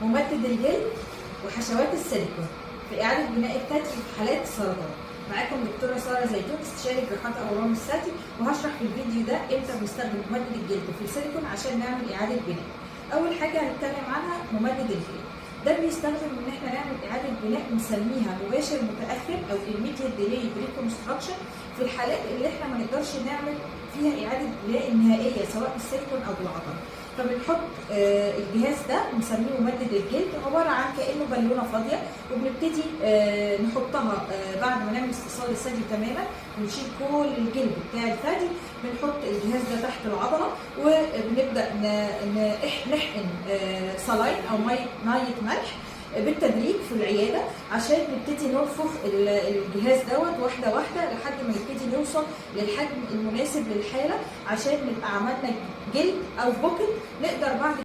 ممدد الجلد وحشوات السيليكون في إعادة بناء الثدي في حالات السرطان. معاكم دكتورة سارة زيتون، استشاري جراحات أورام الثدي، وهشرح في الفيديو ده امتى بنستخدم ممدد الجلد في السيليكون عشان نعمل إعادة بناء. أول حاجة هنتكلم عنها ممدد الجلد. ده بيستخدم ان احنا نعمل اعاده بناء بنسميها مباشر متاخر او immediate delayed reconstruction في الحالات اللي احنا ما نقدرش نعمل فيها اعاده بناء نهائيه سواء بالسيليكون او بالعضله. فبنحط الجهاز ده بنسميه ممدد الجلد، عباره عن كانه بالونه فاضيه، وبنبتدي نحطها بعد ما نعمل استئصال الثدي تماما، ونشيل كل الجلد بتاع الثدي، بنحط الجهاز ده تحت العضله، وبنبدا نحقن صلاين او ميه ملح بالتدريج في العياده عشان نبتدي ننفخ الجهاز دوت واحده واحده لحد ما نبتدي نوصل للحجم المناسب للحاله، عشان نبقى عملنا جلد او بوكت نقدر بعد